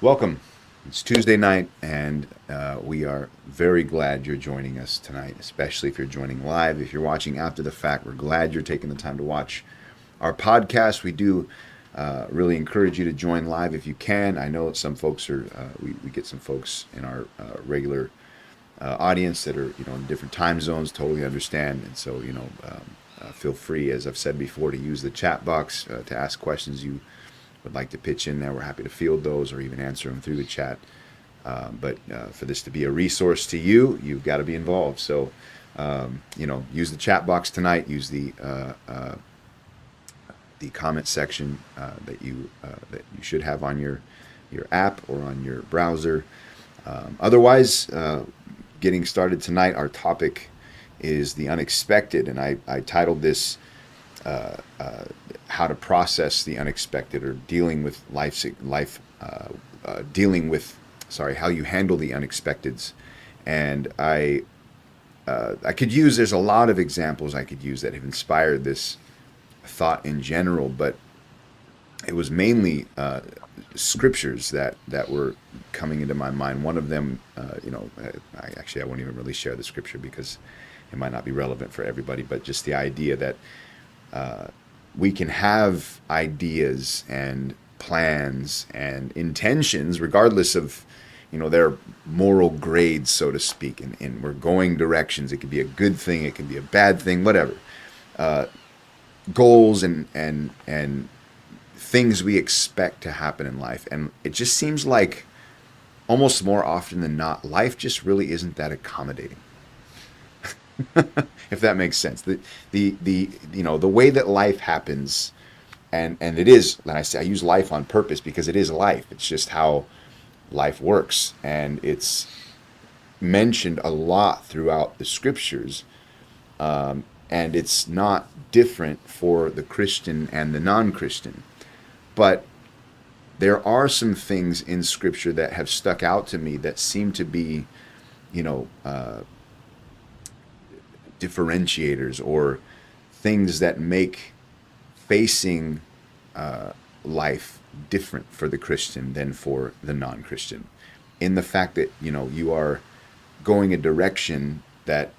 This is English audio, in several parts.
Welcome. It's Tuesday night, and we are very glad you're joining us tonight, especially if you're joining live. If you're watching after the fact, we're glad you're taking the time to watch our podcast. We do really encourage you to join live if you can. I know some folks are, we get some folks in our regular audience that are, in different time zones, totally understand. And so, feel free, as I've said before, to use the chat box to ask questions you would like to pitch in there. We're happy to field those or even answer them through the chat. But for this to be a resource to you, you've got to be involved. So, use the chat box tonight. Use the comment section that you should have on your app or on your browser. Otherwise, getting started tonight, our topic is the unexpected, and I titled this how to process the unexpected, or dealing with how you handle the unexpecteds. And I could use, there's a lot of examples I could use that have inspired this thought in general, but it was mainly scriptures that were coming into my mind. One of them, I won't even really share the scripture because it might not be relevant for everybody, but just the idea that we can have ideas and plans and intentions regardless of their moral grades, so to speak, and we're going directions. It could be a good thing, it can be a bad thing, whatever. Goals and things we expect to happen in life, and it just seems like almost more often than not, life just really isn't that accommodating. If that makes sense. The way that life happens, and it is, and I use life on purpose because it is life. It's just how life works, and it's mentioned a lot throughout the scriptures, and it's not different for the Christian and the non-Christian. But there are some things in scripture that have stuck out to me that seem to be, differentiators, or things that make facing life different for the Christian than for the non-Christian, in the fact that you are going a direction that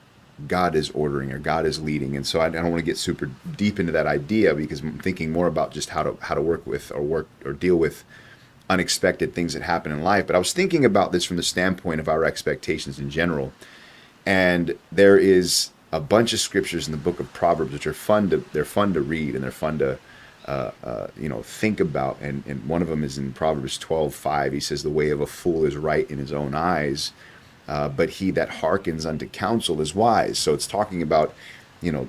God is ordering or God is leading. And so I don't want to get super deep into that idea because I'm thinking more about just how to work with or deal with unexpected things that happen in life. But I was thinking about this from the standpoint of our expectations in general. And there is a bunch of scriptures in the book of Proverbs which are fun to read, and they're fun to think about. And one of them is in Proverbs 12:5. He says, "The way of a fool is right in his own eyes, but he that hearkens unto counsel is wise." So it's talking about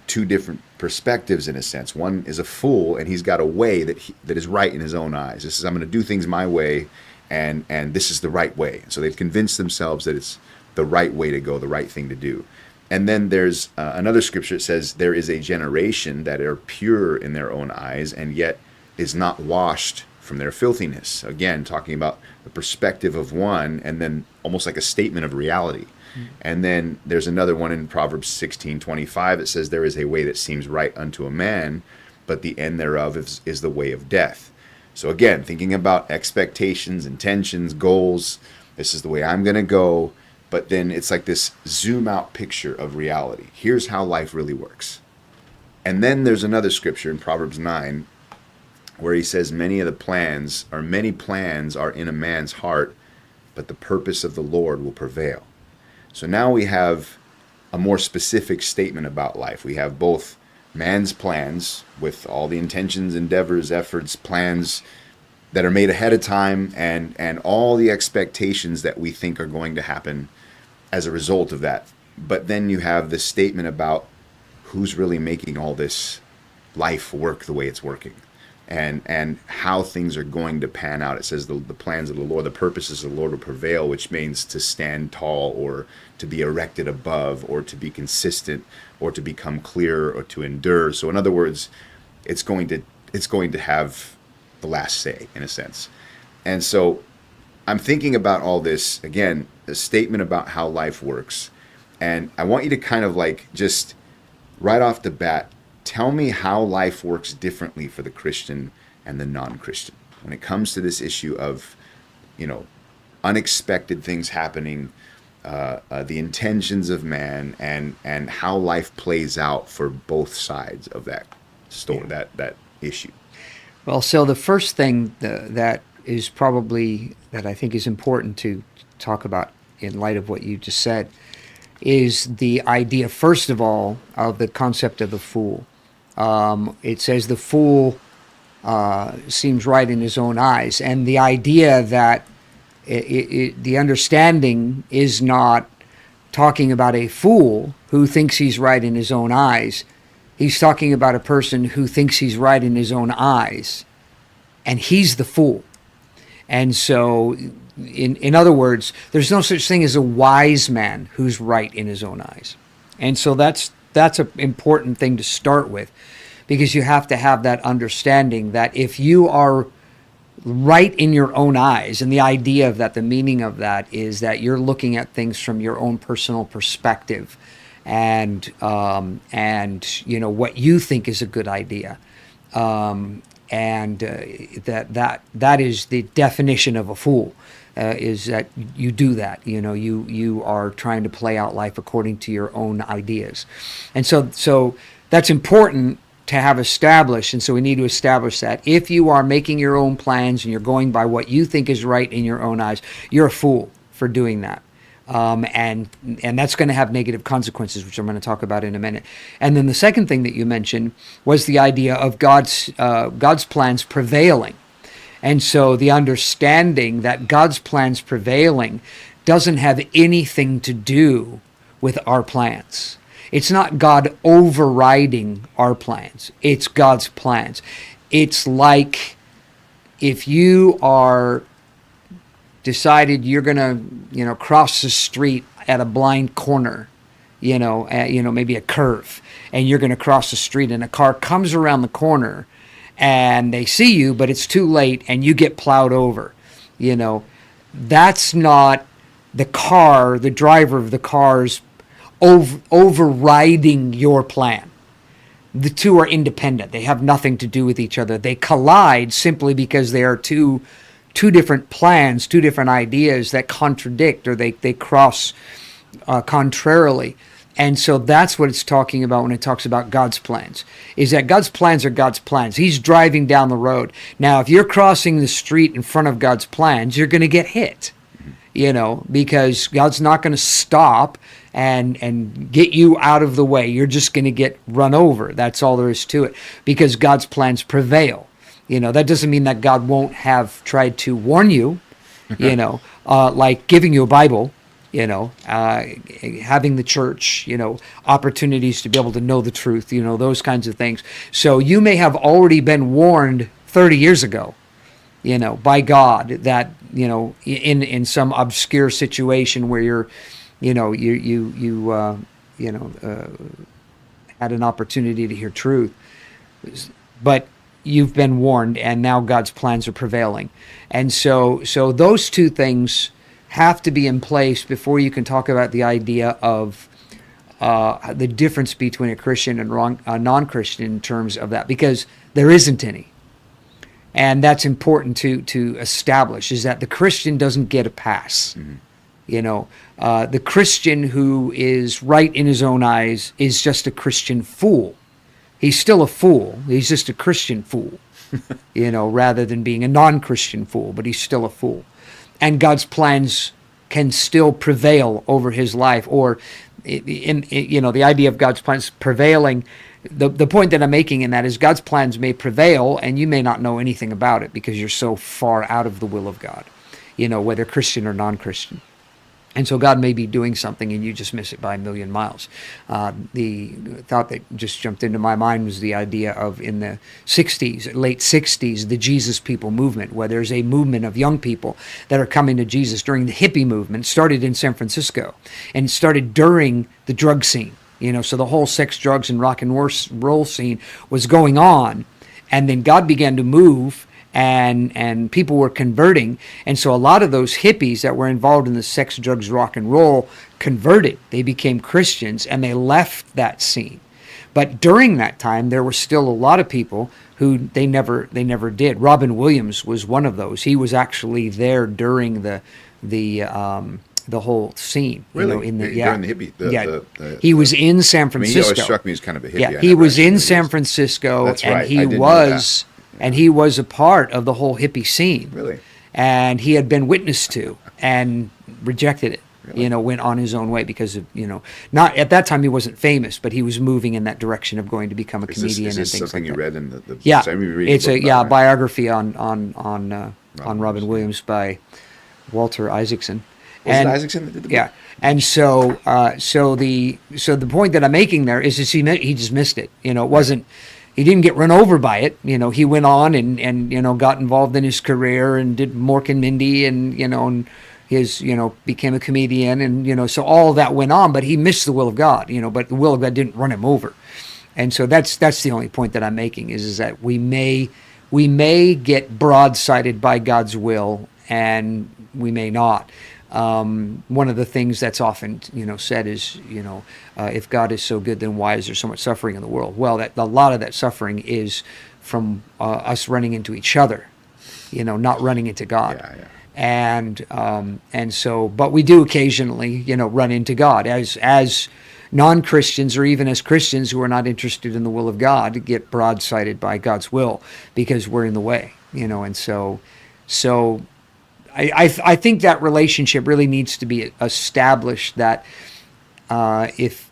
two different perspectives in a sense. One is a fool, and he's got a way that is right in his own eyes. This is, I'm going to do things my way, and this is the right way. So they've convinced themselves that it's the right way to go, the right thing to do. And then there's another scripture that says, "There is a generation that are pure in their own eyes, and yet is not washed from their filthiness." Again, talking about the perspective of one, and then almost like a statement of reality. And then there's another one in Proverbs 16:25 that says, "There is a way that seems right unto a man, but the end thereof is the way of death." So again, thinking about expectations, intentions, goals, this is the way I'm going to go. But then it's like this zoom out picture of reality. Here's how life really works. And then there's another scripture in Proverbs 9 where he says, many plans are in a man's heart, but the purpose of the Lord will prevail. So now we have a more specific statement about life. We have both man's plans with all the intentions, endeavors, efforts, plans that are made ahead of time, and all the expectations that we think are going to happen as a result of that. But then you have this statement about who's really making all this life work the way it's working, and how things are going to pan out. It says the plans of the Lord, the purposes of the Lord will prevail, which means to stand tall, or to be erected above, or to be consistent, or to become clear, or to endure. So in other words, it's going to have the last say, in a sense. And so I'm thinking about all this, again, a statement about how life works. And I want you to kind of like, just right off the bat, tell me how life works differently for the Christian and the non-Christian when it comes to this issue of, unexpected things happening, the intentions of man, and how life plays out for both sides of that story, that issue. Well, so the first thing that is probably that I think is important to talk about in light of what you just said is the idea, first of all, of the concept of the fool. It says the fool seems right in his own eyes, and the idea that the understanding is not talking about a fool who thinks he's right in his own eyes. He's talking about a person who thinks he's right in his own eyes, and he's the fool. And so, in other words, there's no such thing as a wise man who's right in his own eyes. And so that's an important thing to start with, because you have to have that understanding that if you are right in your own eyes, and the idea of that, the meaning of that is that you're looking at things from your own personal perspective, and what you think is a good idea, that is the definition of a fool. Is that you do that, you are trying to play out life according to your own ideas, and so that's important to have established. And so we need to establish that if you are making your own plans and you're going by what you think is right in your own eyes, you're a fool for doing that. And that's going to have negative consequences, which I'm going to talk about in a minute. And then the second thing that you mentioned was the idea of God's plans prevailing. And so the understanding that God's plans prevailing doesn't have anything to do with our plans. It's not God overriding our plans. It's God's plans. It's like if you are decided you're going to, cross the street at a blind corner, maybe a curve, and you're going to cross the street, and a car comes around the corner, and they see you, but it's too late, and you get plowed over. That's not the driver of the car's overriding your plan. The two are independent. They have nothing to do with each other. They collide simply because they are two different plans, two different ideas that contradict, or they cross contrarily. And so that's what it's talking about when it talks about God's plans, is that God's plans are God's plans. He's driving down the road. Now, if you're crossing the street in front of God's plans, you're going to get hit, because God's not going to stop and get you out of the way. You're just going to get run over. That's all there is to it, because God's plans prevail. That doesn't mean that God won't have tried to warn you, like giving you a Bible, having the church, opportunities to be able to know the truth, those kinds of things. So you may have already been warned 30 years ago, by God, that, in some obscure situation where you're, had an opportunity to hear truth, but you've been warned, and now God's plans are prevailing. And so those two things have to be in place before you can talk about the idea of the difference between a Christian and a non-Christian in terms of that, because there isn't any. And that's important to establish, is that the Christian doesn't get a pass. Mm-hmm. The Christian who is right in his own eyes is just a Christian fool. He's still a fool. He's just a Christian fool, rather than being a non-Christian fool, but he's still a fool. And God's plans can still prevail over his life, or the idea of God's plans prevailing. The point that I'm making in that is God's plans may prevail, and you may not know anything about it because you're so far out of the will of God, whether Christian or non-Christian. And so God may be doing something and you just miss it by a million miles. The thought that just jumped into my mind was the idea of, in the 60s, late 60s, the Jesus People movement, where there's a movement of young people that are coming to Jesus during the hippie movement. It started in San Francisco, and it started during the drug scene. So the whole sex, drugs, and rock and roll scene was going on. And then God began to move, and people were converting. And so a lot of those hippies that were involved in the sex, drugs, rock and roll converted. They became Christians, and they left that scene. But during that time, there were still a lot of people who they never did. Robin Williams was one of those. He was actually there during the whole scene. Really? In the During the hippie. He was in San I mean, he Francisco. always struck me as kind of a hippie. Yeah, I he never was actually in knew San this. Francisco, That's and right. I he didn't know was that. and he was a part of the whole hippie scene. Really? And he had been witness to and rejected it. Really? Went on his own way because of not at that time he wasn't famous, but he was moving in that direction of going to become a comedian Is this and things something like you that. read in the Yeah, so I mean, reading it's the a book about it, right? biography on Robin Williams. Williams by Walter Isaacson. Was it Isaacson that did the book? Yeah, and so the point that I'm making there is he just missed it. It wasn't. He didn't get run over by it. He went on and got involved in his career and did Mork and Mindy and his became a comedian and so all of that went on, but he missed the will of God. But the will of God didn't run him over. And so that's the only point that I'm making is that we may get broadsided by God's will and we may not. One of the things that's often said is if God is so good, then why is there so much suffering in the world? Well, a lot of that suffering is from us running into each other, not running into God. Yeah. And so, but we do occasionally run into God as non-Christians or even as Christians who are not interested in the will of God get broadsided by God's will because we're in the way. And so. I think that relationship really needs to be established. That if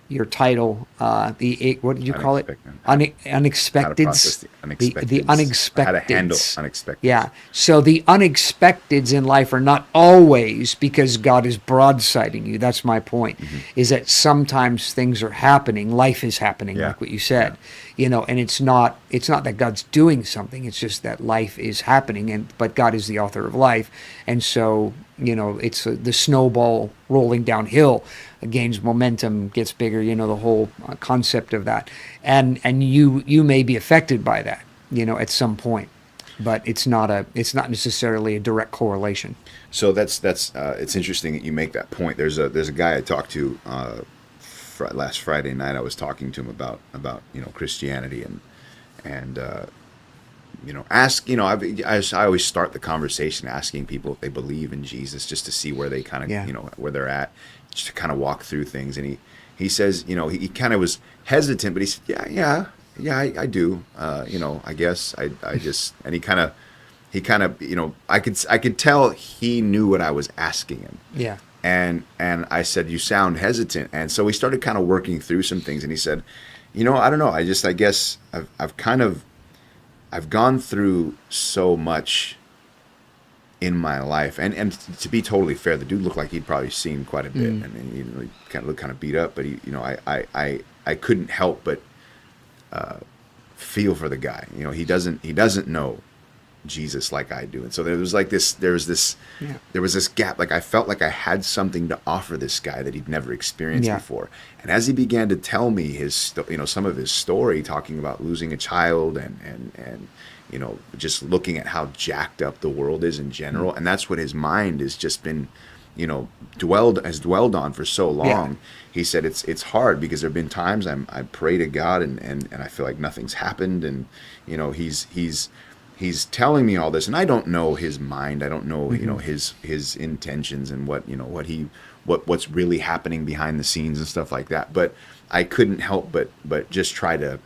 your title what did you call it? Unexpected. The unexpected. How to handle unexpected. Yeah. So the unexpecteds in life are not always because God is broadsiding you. That's my point. Mm-hmm. Is that sometimes things are happening, life is happening, like what you said. And it's not that God's doing something. It's just that life is happening, but God is the author of life, and so it's the snowball rolling downhill, gains momentum, gets bigger. The whole concept of that, and you may be affected by that, at some point, but it's not necessarily a direct correlation. So that's it's interesting that you make that point. There's a guy I talked to. Last Friday night, I was talking to him about Christianity and I always start the conversation asking people if they believe in Jesus just to see where they kind of where they're at, just to kind of walk through things. And he says he kind of was hesitant, but he said yeah I do I guess I just, and he kind of I could tell he knew what I was asking him. Yeah. And I said, you sound hesitant. And so we started kind of working through some things. And he said, I don't know. I guess I've gone through so much in my life. And to be totally fair, the dude looked like he'd probably seen quite a bit. I mean, he kind of looked kind of beat up. But I couldn't help but feel for the guy. He doesn't know Jesus like I do. And so there was this gap. Like I felt like I had something to offer this guy that he'd never experienced before. And as he began to tell me his some of his story, talking about losing a child and just looking at how jacked up the world is in general, and that's what his mind has just been dwelled on for so long. He said it's hard because there have been times I pray to God and I feel like nothing's happened, and he's telling me all this, and I don't know his mind. I don't know, his intentions and what's really happening behind the scenes and stuff like that. But I couldn't help but just try to,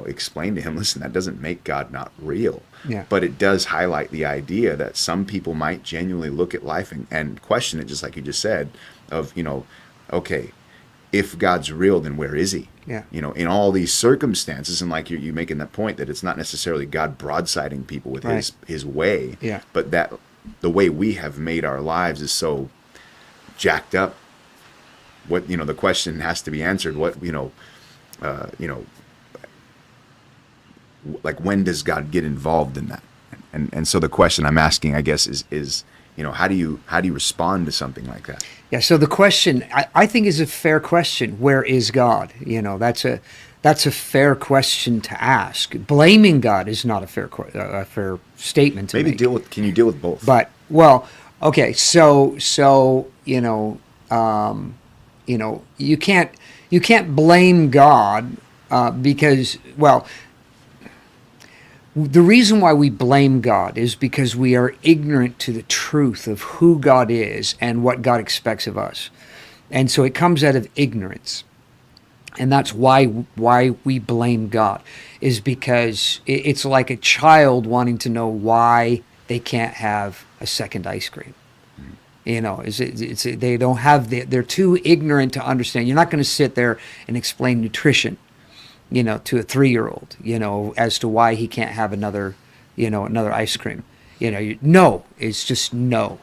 explain to him, listen, that doesn't make God not real. Yeah. But it does highlight the idea that some people might genuinely look at life and question it, just like you just said, of, okay, if God's real, then where is he? Yeah. In all these circumstances, and like you making that point that it's not necessarily God broadsiding people with his way, but that the way we have made our lives is so jacked up. What the question has to be answered. What like when does God get involved in that? And so the question I'm asking, I guess, is how do you respond to something like that? Yeah. So the question I think is a fair question. Where is God? That's a fair question to ask. Blaming God is not a fair statement to make. Can you deal with both? But okay. So you can't blame God because, well, the reason why we blame God is because we are ignorant to the truth of who God is and what God expects of us. And so it comes out of ignorance. And that's why we blame God, is because it's like a child wanting to know why they can't have a second ice cream. You know, they don't have they're too ignorant to understand. You're not going to sit there and explain nutrition, you know, to a 3-year-old, you know, as to why he can't have another ice cream. You know, no, it's just no.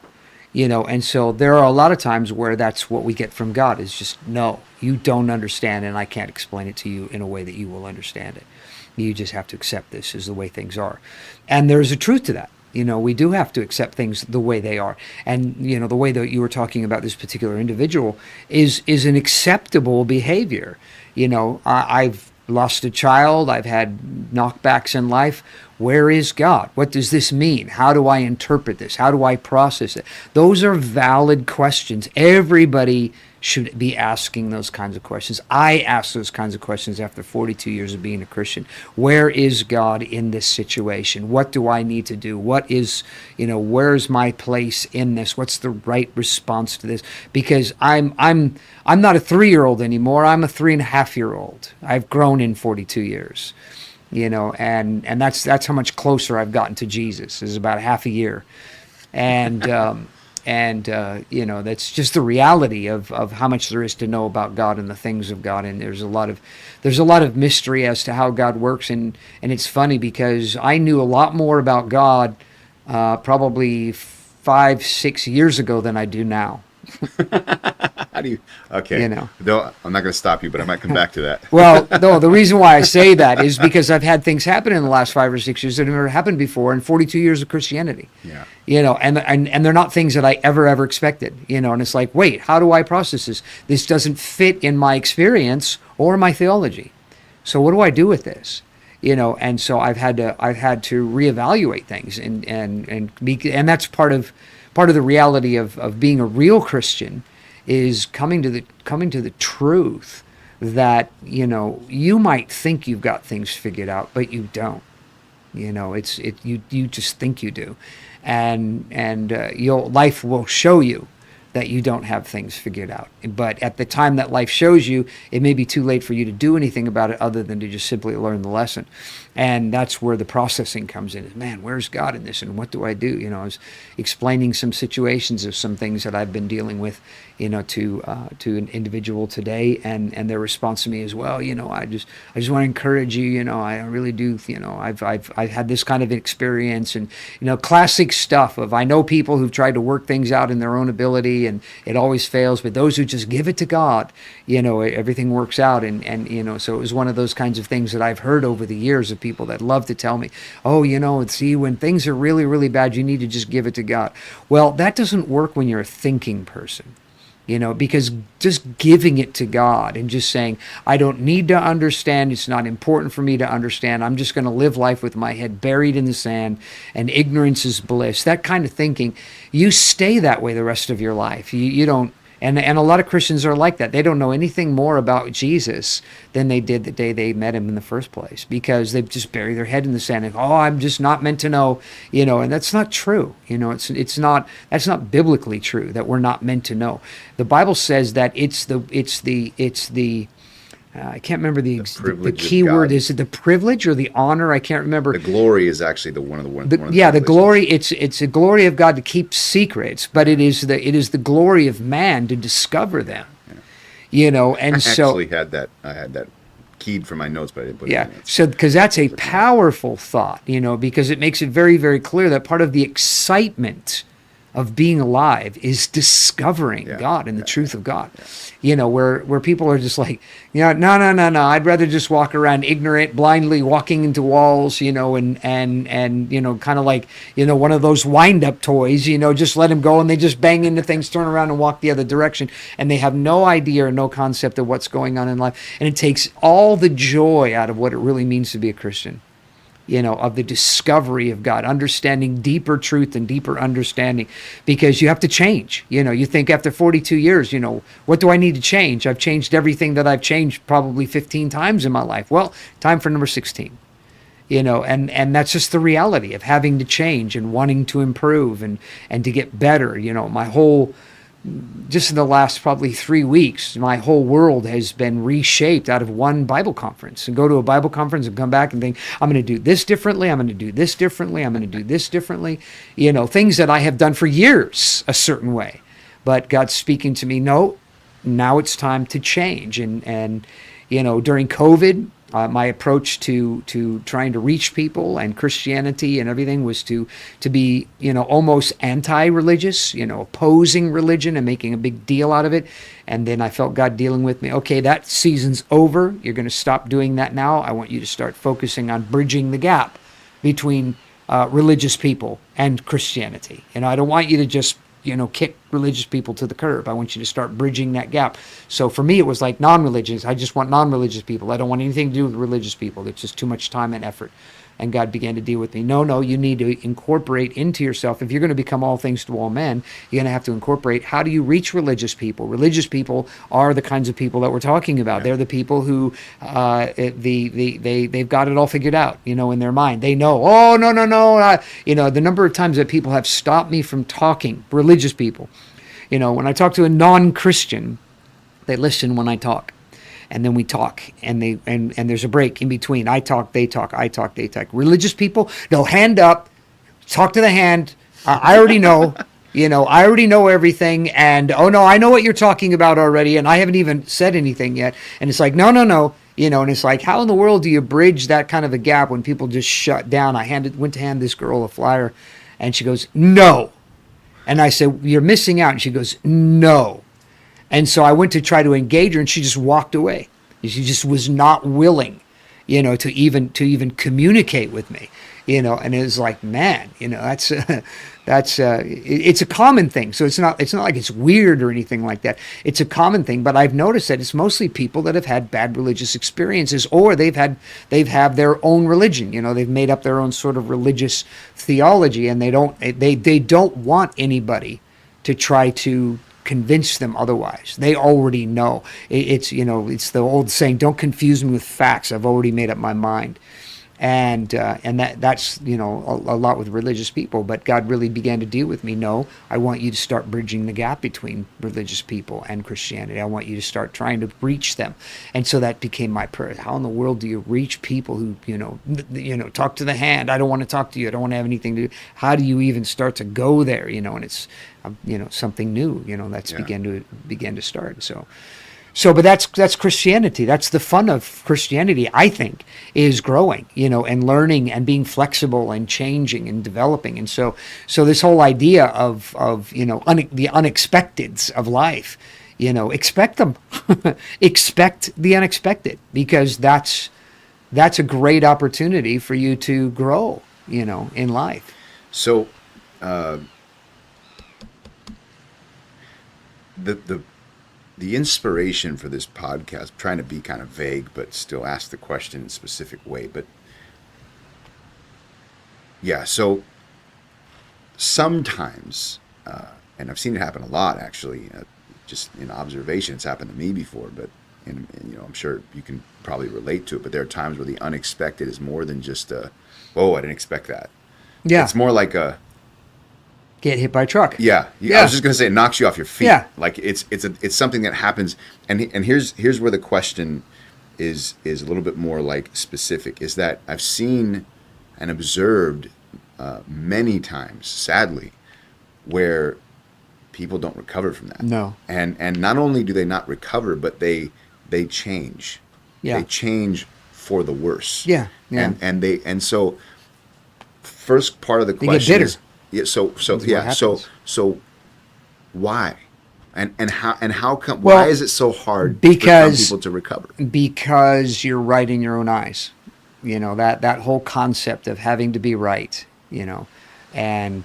You know, and so there are a lot of times where that's what we get from God, is just no, you don't understand, and I can't explain it to you in a way that you will understand it. You just have to accept this is the way things are. And there's a truth to that. You know, we do have to accept things the way they are. And, you know, the way that you were talking about this particular individual is an acceptable behavior. You know, I've lost a child. I've had knockbacks in life. Where is God? What does this mean? How do I interpret this? How do I process it? Those are valid questions. Everybody should be asking those kinds of questions. I ask those kinds of questions after 42 years of being a Christian. Where is God in this situation? What do I need to do? What is, you know, where's my place in this? What's the right response to this? Because I'm not a 3-year-old anymore. I'm a 3.5-year-old. I've grown in 42 years. You know, and that's how much closer I've gotten to Jesus, is about half a year. And you know, that's just the reality of how much there is to know about God and the things of God. And there's a lot of mystery as to how God works. And it's funny because I knew a lot more about God probably 5-6 years ago than I do now. How do you? Okay. You know. Though I'm not going to stop you, but I might come back to that. Well, no, the reason why I say that is because I've had things happen in the last 5 or 6 years that have never happened before in 42 years of Christianity. Yeah. You know, and they're not things that I ever expected. You know, and it's like, wait, how do I process this? This doesn't fit in my experience or my theology. So what do I do with this? You know, and so I've had to reevaluate things, and that's part of the reality of being a real Christian, is coming to the truth that, you know, you might think you've got things figured out, but you don't. You know, you just think you do, and life will show you that you don't have things figured out. But at the time that life shows you, it may be too late for you to do anything about it other than to just simply learn the lesson. And that's where the processing comes in. Man, where's God in this, and what do I do? You know, I was explaining some situations of some things that I've been dealing with, you know, to an individual today, and their response to me is, well, you know, I just want to encourage you. You know, I really do. You know, I've had this kind of experience, and, you know, classic stuff of, I know people who've tried to work things out in their own ability, and it always fails. But those who just give it to God, you know, everything works out. And you know, so it was one of those kinds of things that I've heard over the years of people that love to tell me, oh, you know, see, when things are really, really bad, you need to just give it to God. Well, that doesn't work when you're a thinking person. You know, because just giving it to God and just saying, I don't need to understand, it's not important for me to understand, I'm just going to live life with my head buried in the sand, and ignorance is bliss, that kind of thinking, you stay that way the rest of your life. You don't. And a lot of Christians are like that. They don't know anything more about Jesus than they did the day they met him in the first place, because they've just buried their head in the sand and, oh, I'm just not meant to know, you know, and that's not true. You know, that's not biblically true, that we're not meant to know. The Bible says that it's the I can't remember the key word. Is it the privilege or the honor? I can't remember. The glory is actually the one of the yeah, the glory. It's a glory of God to keep secrets, but it is the glory of man to discover them. Yeah. You know, and I had that keyed for my notes, but I didn't put it in. So because that's a powerful thought, you know, because it makes it very, very clear that part of the excitement of being alive is discovering God and the truth of God. Yeah. You know, where people are just like, you know, no, I'd rather just walk around ignorant, blindly walking into walls, you know, and you know, kind of like, you know, one of those wind-up toys, you know, just let them go and they just bang into things, turn around and walk the other direction, and they have no idea or no concept of what's going on in life. And it takes all the joy out of what it really means to be a Christian. of the discovery of God, understanding deeper truth and deeper understanding, because you have to change. You think after 42 years, what do I need to change? I've changed everything that I've changed probably 15 times in my life. Well, time for number 16. And that's just the reality of having to change and wanting to improve and to get better. My whole, just in the last probably 3 weeks, my whole world has been reshaped out of one Bible conference, and go to a Bible conference and come back and think, I'm going to do this differently. I'm going to do this differently. I'm going to do this differently. Things that I have done for years a certain way, but God's speaking to me, no, now it's time to change. And during COVID, my approach to trying to reach people and Christianity and everything was to be, almost anti-religious, opposing religion and making a big deal out of it. And then I felt God dealing with me. Okay, that season's over. You're going to stop doing that now. I want you to start focusing on bridging the gap between religious people and Christianity. I don't want you to just kick religious people to the curb. I want you to start bridging that gap. So for me, it was like non-religious. I just want non-religious people. I don't want anything to do with religious people. It's just too much time and effort. And God began to deal with me. No, you need to incorporate into yourself. If you're going to become all things to all men, you're going to have to incorporate, how do you reach religious people? Religious people are the kinds of people that we're talking about. Yeah. They're the people who they've got it all figured out, in their mind. They know, oh, no. The number of times that people have stopped me from talking, religious people. When I talk to a non-Christian, they listen when I talk. And then we talk, and there's a break in between. I talk, they talk, I talk, they talk. Religious people, they'll hand up, talk to the hand. I already know, I already know everything. And, oh, no, I know what you're talking about already, and I haven't even said anything yet. And it's like, no. And it's like, how in the world do you bridge that kind of a gap when people just shut down? I went to hand this girl a flyer, and she goes, no. And I said, you're missing out. And she goes, no. And so I went to try to engage her, and she just walked away. She just was not willing, to even communicate with me, And it was like, man, it's a common thing. So it's not like it's weird or anything like that. It's a common thing. But I've noticed that it's mostly people that have had bad religious experiences, or they've had their own religion. They've made up their own sort of religious theology, and they don't want anybody to try to convince them otherwise. They already know. It's the old saying, don't confuse me with facts. I've already made up my mind. And that's a lot with religious people. But God really began to deal with me. No, I want you to start bridging the gap between religious people and Christianity. I want you to start trying to reach them. And so that became my prayer. How in the world do you reach people who talk to the hand? I don't want to talk to you. I don't want to have anything to do. How do you even start to go there? And it's something new. That's began to start. But that's Christianity. That's the fun of Christianity, I think, is growing, and learning and being flexible and changing and developing. And so this whole idea of the unexpecteds of life, expect them, expect the unexpected, because that's a great opportunity for you to grow, in life. So, the inspiration for this podcast, I'm trying to be kind of vague, but still ask the question in a specific way. But yeah, so sometimes, and I've seen it happen a lot, actually, just in observation, it's happened to me before, but and I'm sure you can probably relate to it, but there are times where the unexpected is more than just whoa, I didn't expect that. Yeah. It's more like get hit by a truck. Yeah. I was just gonna say it knocks you off your feet. Yeah. Like it's something that happens, and here's where the question is a little bit more like specific. Is that I've seen and observed many times, sadly, where people don't recover from that. No. And not only do they not recover, but they change. Yeah. They change for the worse. Yeah. Yeah. And so first part of the question is. Yeah. So why, and how come? Well, why is it so hard for some people to recover? Because you're right in your own eyes. That whole concept of having to be right. And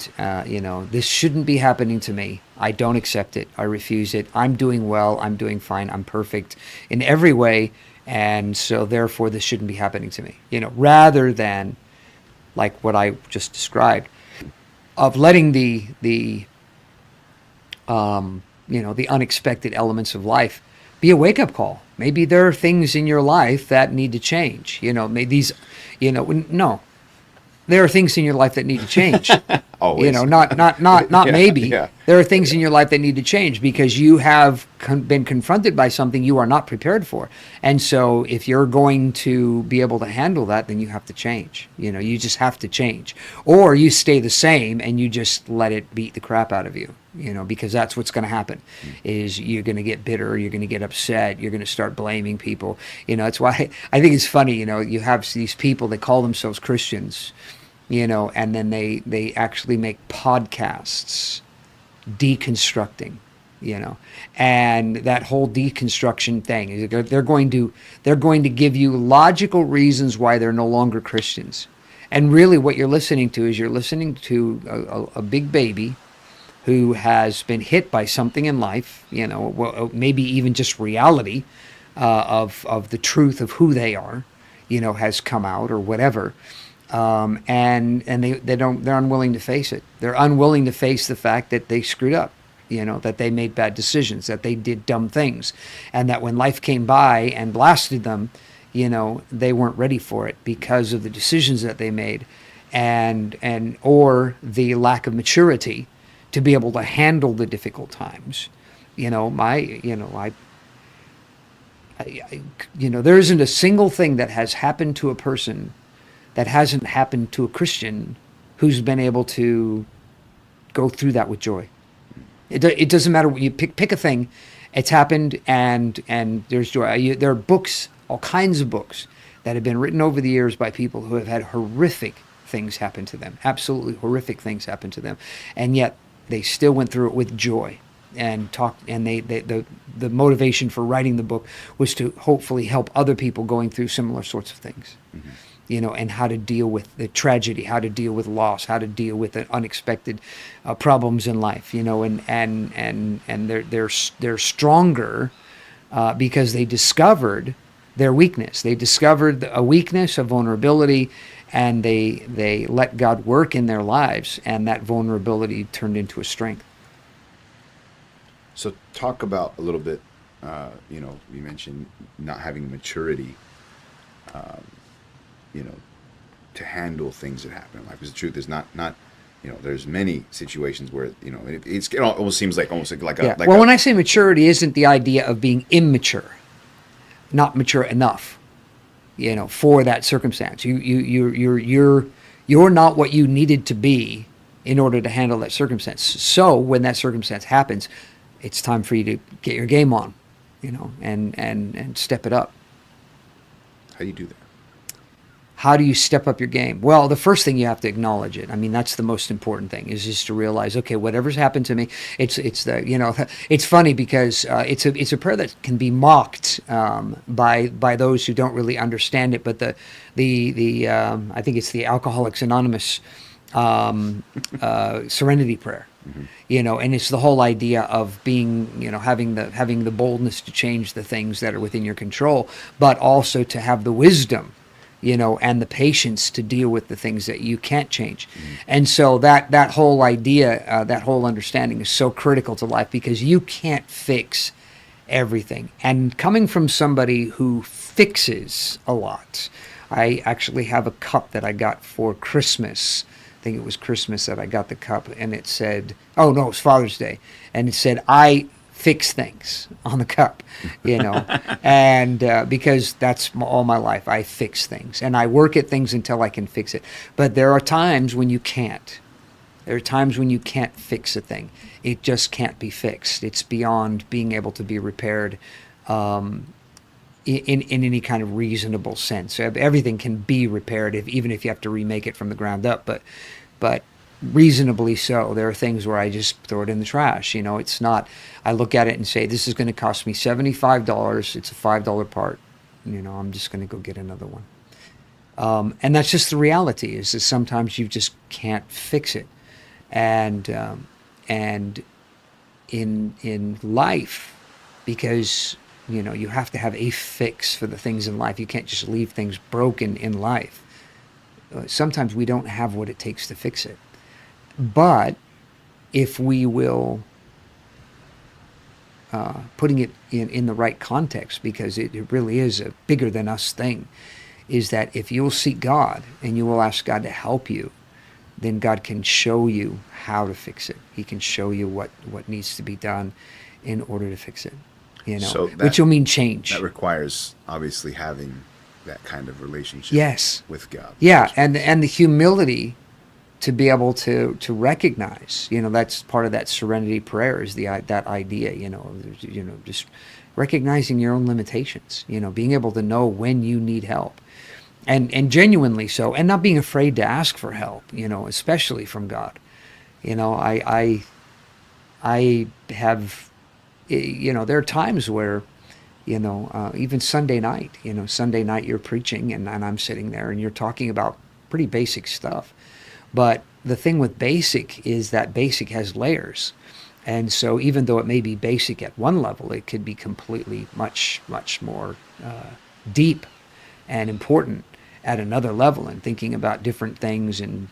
this shouldn't be happening to me. I don't accept it. I refuse it. I'm doing well. I'm doing fine. I'm perfect in every way, and so therefore this shouldn't be happening to me. Rather than like what I just described, of letting the unexpected elements of life be a wake up call. Maybe there are things in your life that need to change. Maybe these, no, there are things in your life that need to change. Always. Not Yeah, maybe. yeah. There are things in your life that need to change because you have been confronted by something you are not prepared for. And so if you're going to be able to handle that, then you have to change. You just have to change. Or you stay the same and you just let it beat the crap out of you. Because that's what's going to happen is you're going to get bitter, you're going to get upset, you're going to start blaming people. That's why I think it's funny, you have these people that call themselves Christians, and then they actually make podcasts deconstructing, and that whole deconstruction thing is they're going to give you logical reasons why they're no longer Christians. And really what you're listening to is you're listening to a big baby who has been hit by something in life, maybe even just reality of the truth of who they are, has come out or whatever. And they're unwilling to face it. They're unwilling to face the fact that they screwed up, that they made bad decisions, that they did dumb things, and that when life came by and blasted them, they weren't ready for it because of the decisions that they made, and or the lack of maturity to be able to handle the difficult times. There isn't a single thing that has happened to a person that hasn't happened to a Christian who's been able to go through that with joy. It doesn't matter what you pick a thing, it's happened, and there's joy. There are books, all kinds of books that have been written over the years by people who have had horrific things happen to them, absolutely horrific things happen to them, and yet they still went through it with joy and talked. And the motivation for writing the book was to hopefully help other people going through similar sorts of things. Mm-hmm. And how to deal with the tragedy, how to deal with loss, how to deal with the unexpected problems in life. And they're stronger because they discovered their weakness. They discovered a weakness, a vulnerability, and they let God work in their lives, and that vulnerability turned into a strength. So talk about a little bit, you mentioned not having maturity, to handle things that happen in life. Because the truth is not, there's many situations where, it almost seems like when I say maturity, isn't the idea of being immature, not mature enough. For that circumstance, you're not what you needed to be in order to handle that circumstance. So when that circumstance happens, it's time for you to get your game on, and step it up. How do you do that? How do you step up your game? Well, the first thing you have to acknowledge it. I mean, that's the most important thing, is just to realize, okay, whatever's happened to me, it's funny because it's a prayer that can be mocked by those who don't really understand it. But the I think it's the Alcoholics Anonymous serenity prayer. Mm-hmm. And it's the whole idea of being, having the boldness to change the things that are within your control, but also to have the wisdom, and the patience to deal with the things that you can't change. Mm-hmm. And so that whole idea, that whole understanding is so critical to life, because you can't fix everything. And coming from somebody who fixes a lot, I actually have a cup that I got for Christmas. I think it was Christmas that I got the cup, and it said, oh no, it was Father's Day, and it said, I fix things on the cup, and because that's all my life, I fix things, and I work at things until I can fix it. But there are times when you can't. There are times when you can't fix a thing. It just can't be fixed. It's beyond being able to be repaired in any kind of reasonable sense. Everything can be repaired, even if you have to remake it from the ground up, but reasonably so. There are things where I just throw it in the trash. It's not, I look at it and say, this is going to cost me $75. It's a $5 part. I'm just going to go get another one. And that's just the reality, is that sometimes you just can't fix it. And in life, because you have to have a fix for the things in life. You can't just leave things broken in life. sometimes we don't have what it takes to fix it. But if we will, putting it in the right context, because it really is a bigger than us thing, is that if you'll seek God and you will ask God to help you, then God can show you how to fix it. He can show you what needs to be done in order to fix it. So that, which will mean change. That requires obviously having that kind of relationship Yes. with God. Yeah, and the humility to be able to recognize, that's part of that serenity prayer, is that idea, just recognizing your own limitations, being able to know when you need help, and genuinely so, and not being afraid to ask for help, especially from God. I have, there are times where, even Sunday night you're preaching and I'm sitting there and you're talking about pretty basic stuff. But the thing with basic is that basic has layers. And so even though it may be basic at one level, it could be completely much, much more deep and important at another level, and thinking about different things and,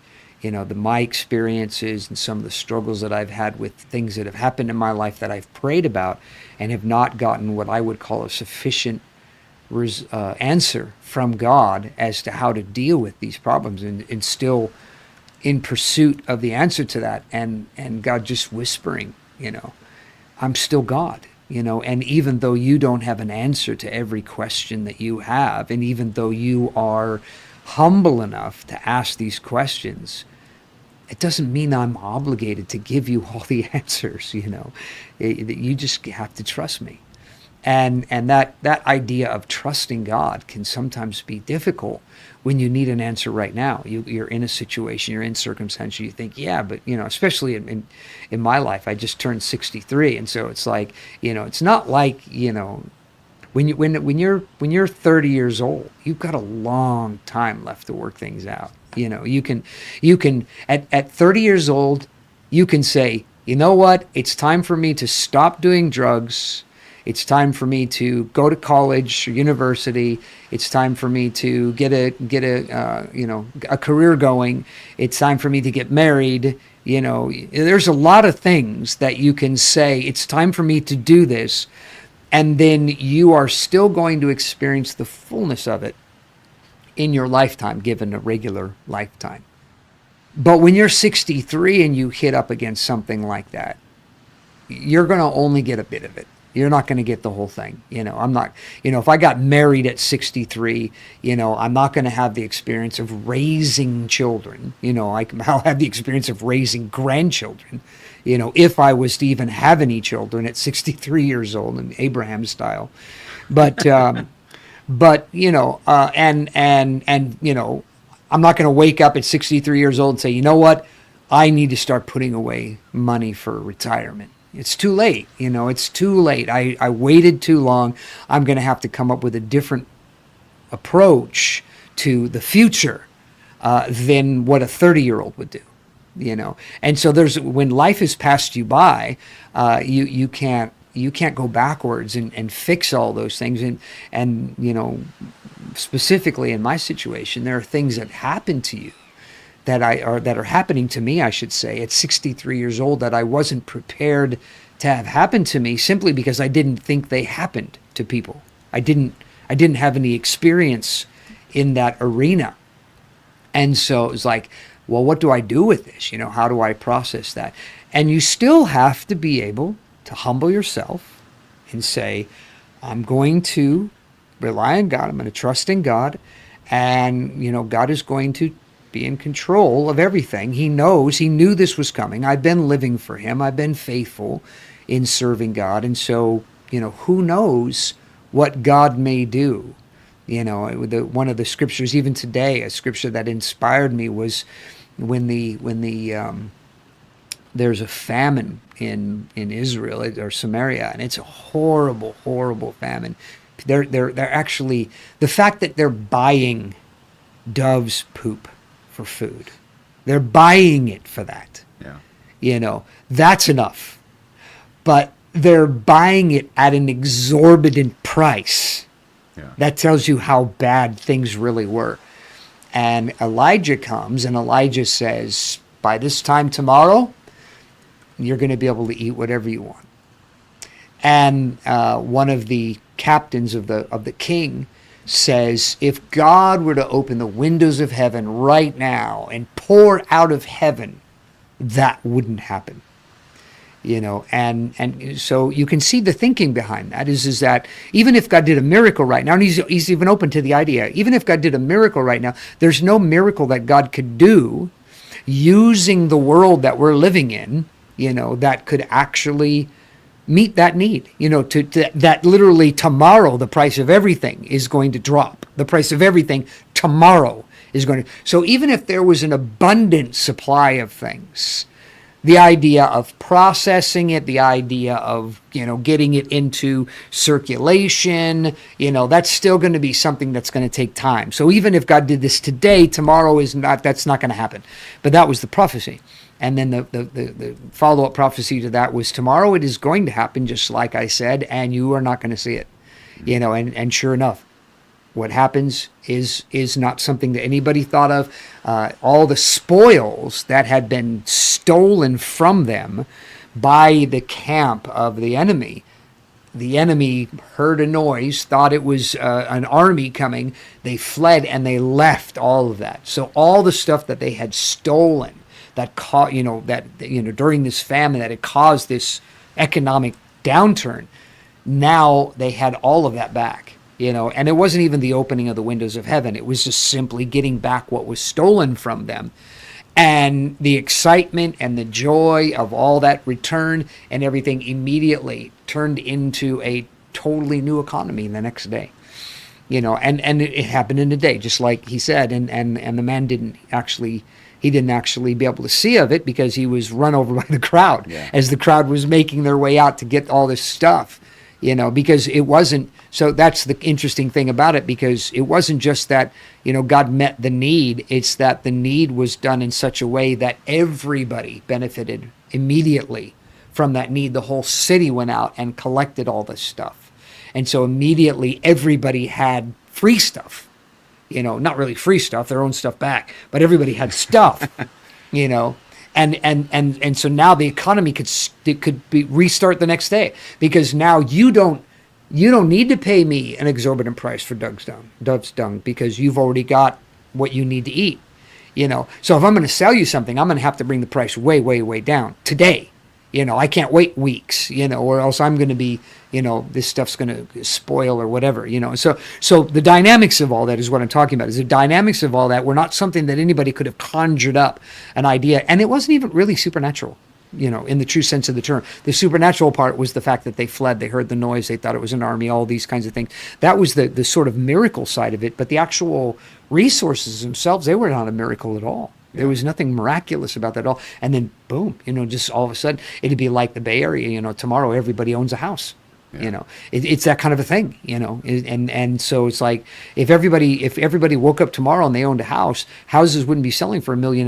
my experiences and some of the struggles that I've had with things that have happened in my life that I've prayed about and have not gotten what I would call a sufficient answer from God as to how to deal with these problems, and still in pursuit of the answer to that, and God just whispering, I'm still God, and even though you don't have an answer to every question that you have, and even though you are humble enough to ask these questions, it doesn't mean I'm obligated to give you all the answers, you just have to trust me. And that idea of trusting God can sometimes be difficult when you need an answer right now. You're in a situation, you're in circumstance, you think, yeah, but especially in my life, I just turned 63, and so it's like, it's not like, when you're 30 years old, you've got a long time left to work things out. You can at 30 years old, you can say, you know what, it's time for me to stop doing drugs. It's time for me to go to college or university. It's time for me to get a career going. It's time for me to get married. There's a lot of things that you can say, it's time for me to do this. And then you are still going to experience the fullness of it in your lifetime, given a regular lifetime. But when you're 63 and you hit up against something like that, you're going to only get a bit of it. You're not going to get the whole thing. I'm not, if I got married at 63, I'm not going to have the experience of raising children. I'll have the experience of raising grandchildren, if I was to even have any children at 63 years old in Abraham style. But, and I'm not going to wake up at 63 years old and say, you know what, I need to start putting away money for retirement. It's too late. It's too late. I waited too long. I'm going to have to come up with a different approach to the future than what a 30-year-old would do. And so when life has passed you by, you can't go backwards and fix all those things. And specifically in my situation, there are things that happen to you that are happening to me, I should say, at 63 years old, that I wasn't prepared to have happened to me, simply because I didn't think they happened to people. I didn't have any experience in that arena. And so it was like, well, what do I do with this? How do I process that? And you still have to be able to humble yourself and say, I'm going to rely on God. I'm going to trust in God. And, God is going to be in control of everything. He knew this was coming. I've been living for him. I've been faithful in serving God. And so, who knows what God may do? One of the scriptures, even today, a scripture that inspired me was when there's a famine in Israel or Samaria, and it's a horrible, horrible famine. They're actually, the fact that they're buying dove's poop for food. They're buying it for that. Yeah. That's enough. But they're buying it at an exorbitant price. Yeah. That tells you how bad things really were. And Elijah comes, and Elijah says, by this time tomorrow, you're going to be able to eat whatever you want. And one of the captains of the king says, if God were to open the windows of heaven right now and pour out of heaven, that wouldn't happen. And so you can see the thinking behind that is that even if God did a miracle right now, and he's even open to the idea, even if God did a miracle right now, there's no miracle that God could do using the world that we're living in, that could actually meet that need. That literally tomorrow the price of everything is going to drop. The price of everything tomorrow is going to. So even if there was an abundant supply of things, the idea of processing it, the idea of, getting it into circulation, that's still going to be something that's going to take time. So even if God did this today, tomorrow that's not going to happen. But that was the prophecy. And then the follow-up prophecy to that was tomorrow it is going to happen, just like I said, and you are not going to see it. And sure enough, what happens is not something that anybody thought of. All the spoils that had been stolen from them by the camp of the enemy heard a noise, thought it was an army coming. They fled and they left all of that. So all the stuff that they had stolen that during this famine that had caused this economic downturn, now they had all of that back. And it wasn't even the opening of the windows of heaven. It was just simply getting back what was stolen from them. And the excitement and the joy of all that return and everything immediately turned into a totally new economy the next day. And it happened in a day, just like he said. And the man didn't actually be able to see of it because he was run over by the crowd as the crowd was making their way out to get all this stuff. Because it wasn't, so that's the interesting thing about it, because it wasn't just that, God met the need, it's that the need was done in such a way that everybody benefited immediately from that need. The whole city went out and collected all this stuff. And so immediately everybody had free stuff, not really free stuff, their own stuff back, but everybody had stuff, And so now the economy could be restart the next day, because now you don't need to pay me an exorbitant price for dove's dung because you've already got what you need to eat. So if I'm going to sell you something, I'm going to have to bring the price way, way, way down today. I can't wait weeks, or else I'm going to be, this stuff's going to spoil or whatever, So the dynamics of all that is what I'm talking about. Is the dynamics of all that were not something that anybody could have conjured up an idea. And it wasn't even really supernatural, in the true sense of the term. The supernatural part was the fact that they fled, they heard the noise, they thought it was an army, all these kinds of things. That was the sort of miracle side of it. But the actual resources themselves, they were not a miracle at all. There was nothing miraculous about that at all. And then, boom, just all of a sudden, it'd be like the Bay Area, tomorrow everybody owns a house. Yeah. It's that kind of a thing, and so it's like if everybody woke up tomorrow and they owned a house, houses wouldn't be selling for $1.5 million.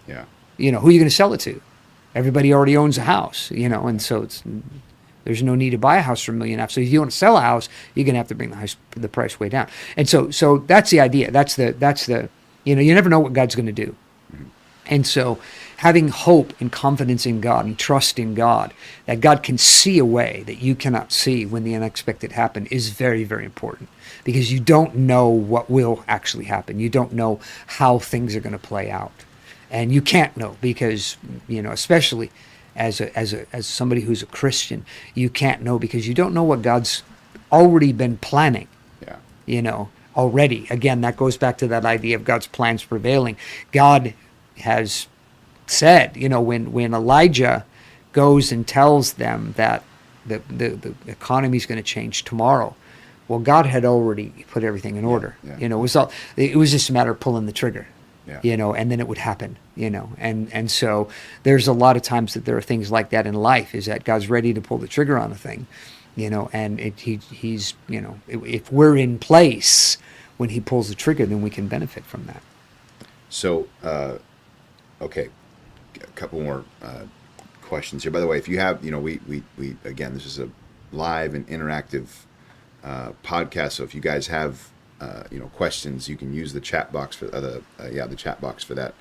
Yeah. Who are you going to sell it to? Everybody already owns a house, and so there's no need to buy a house for $1.5 million. So if you want to sell a house, you're going to have to bring the price way down. And so that's the idea. That's the you never know what God's going to do. Mm-hmm. And so having hope and confidence in God and trust in God, that God can see a way that you cannot see when the unexpected happen, is very, very important, because you don't know what will actually happen. You don't know how things are going to play out. And you can't know because, especially as somebody who's a Christian, you can't know because you don't know what God's already been planning. Yeah. Already. Again, that goes back to that idea of God's plans prevailing. God has said, when Elijah goes and tells them that the economy is going to change tomorrow, well, God had already put everything in order. Yeah. It was just a matter of pulling the trigger. Yeah. And then it would happen. And so there's a lot of times that there are things like that in life, is that God's ready to pull the trigger on a thing. And he's if we're in place when he pulls the trigger, then we can benefit from that. So, okay, a couple more questions here. By the way, if you have, we again, this is a live and interactive podcast. So if you guys have questions, you can use the chat box for the chat box for that.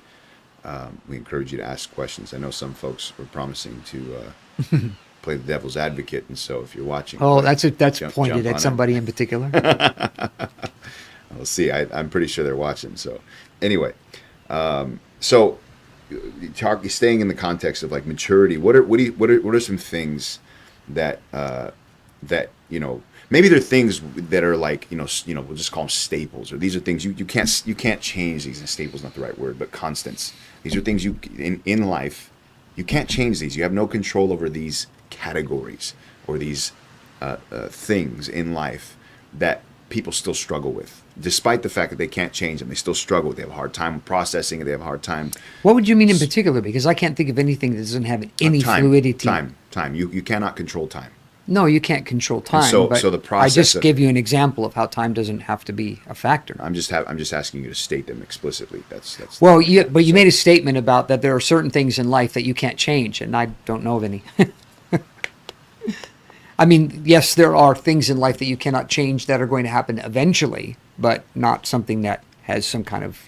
We encourage you to ask questions. I know some folks were promising to play the devil's advocate, and so if you're watching, that's pointed at somebody in particular. We'll see. I'm pretty sure they're watching. So anyway, so staying in the context of like maturity. What are some things that maybe they're things that are like we'll just call them staples, or these are things you can't change these. And staples not the right word, but constants. These are things in life you can't change these. You have no control over these categories or these things in life that people still struggle with, despite the fact that they can't change them. They still struggle. They have a hard time processing it. They have a hard time. What would you mean in particular? Because I can't think of anything that doesn't have any fluidity. Time. You cannot control time. No, you can't control time. So the process. I just give you an example of how time doesn't have to be a factor. I'm just asking you to state them explicitly. That's. Well, you made a statement about that there are certain things in life that you can't change, and I don't know of any. I mean, yes, there are things in life that you cannot change that are going to happen eventually, but not something that has some kind of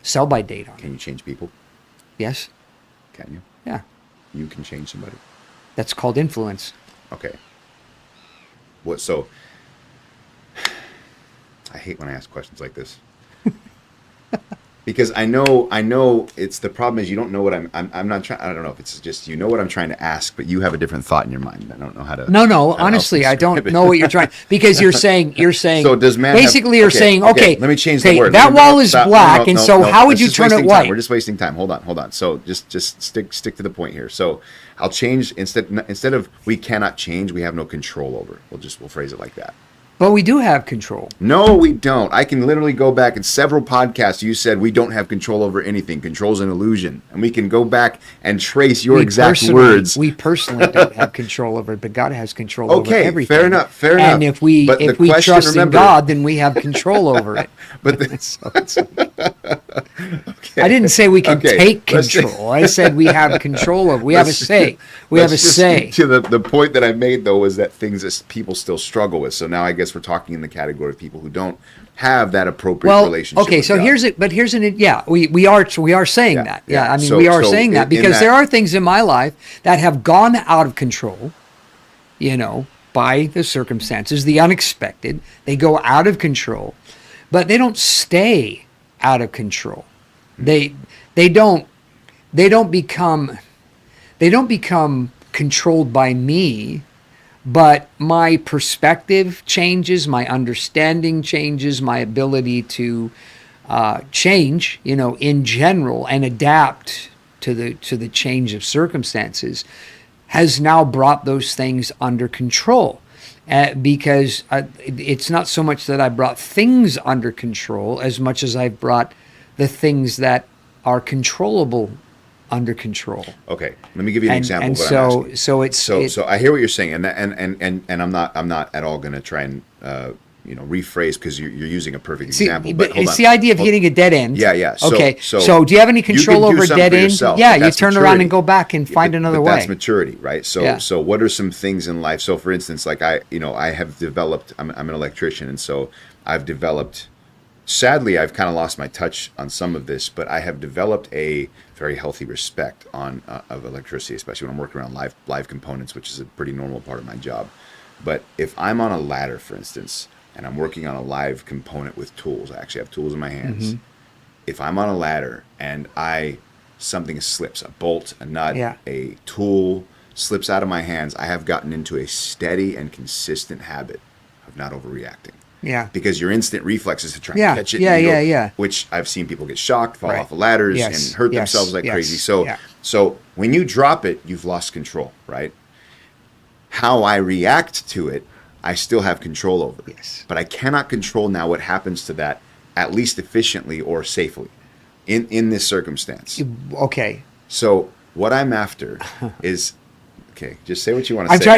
sell-by date on it. Can you change people? Yes. Can you? Yeah. You can change somebody. That's called influence. Okay. So I hate when I ask questions like this. Because I know it's the problem is you don't know what I'm not trying. I don't know if it's just what I'm trying to ask, but you have a different thought in your mind. I don't know how to. No. Honestly, I don't know what you're trying because you're saying. So does man basically have, you're saying okay. Let me change the word. That wall is black, and so how would you turn it white? We're just wasting time. Hold on. So just stick to the point here. So I'll change instead of we cannot change, we have no control over. We'll phrase it like that. But we do have control. No, we don't. I can literally go back in several podcasts. You said we don't have control over anything. Control's an illusion. And we can go back and trace your exact words. We personally don't have control over it, but God has control over everything. Fair enough. And if we trust in God, then we have control over it. But I didn't say we can take control. I said we have control over. We have a say. We have a say. To the point that I made though was that things that people still struggle with. So now I guess we're talking in the category of people who don't have that appropriate relationship. Okay, so here's we are saying that. Yeah, I mean we are saying that because there are things in my life that have gone out of control, by the circumstances, the unexpected. They go out of control, but they don't stay out of control. They don't become controlled by me. But my perspective changes, my understanding changes, my ability to change, in general and adapt to the change of circumstances has now brought those things under control. Because it's not so much that I brought things under control as much as I've brought the things that are controllable under control. Okay, let me give you an example. And so I hear what you're saying, and I'm not at all going to try and rephrase because you're using a perfect example. But it's the idea of hitting a dead end. Yeah. So do you have any control over a dead end? Yeah, you turn around and go back and find another way. That's maturity, right? So what are some things in life? So for instance, like I have developed. I'm an electrician, and so I've developed. Sadly, I've kind of lost my touch on some of this, but I have developed a very healthy respect of electricity, especially when I'm working around live components, which is a pretty normal part of my job. But if I'm on a ladder, for instance, and I'm working on a live component with tools, I actually have tools in my hands. Mm-hmm. If I'm on a ladder and something slips, a bolt, a nut, a tool slips out of my hands, I have gotten into a steady and consistent habit of not overreacting. Yeah. Because your instant reflex is to try and catch it. Which I've seen people get shocked, fall off of ladders, and hurt themselves like crazy. So when you drop it, you've lost control, right? How I react to it, I still have control over. Yes. But I cannot control now what happens to that, at least efficiently or safely, in this circumstance. Okay. So what I'm after is. Okay, just say what you want to say.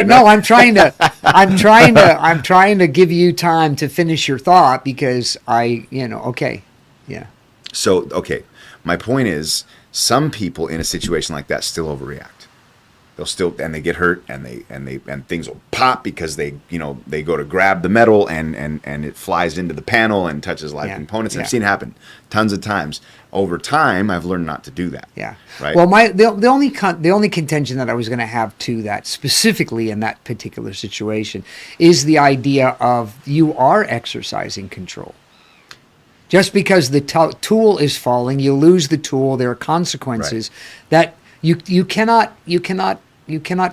I'm trying to give you time to finish your thought because So, my point is some people in a situation like that still overreact. they'll still, and they get hurt, and things will pop because they go to grab the metal, and it flies into the panel and touches live components. And I've seen it happen tons of times. Over time, I've learned not to do that. Yeah. Right. Well, the only contention that I was going to have to that, specifically in that particular situation, is the idea of you are exercising control. Just because the tool is falling, you lose the tool. There are consequences that you cannot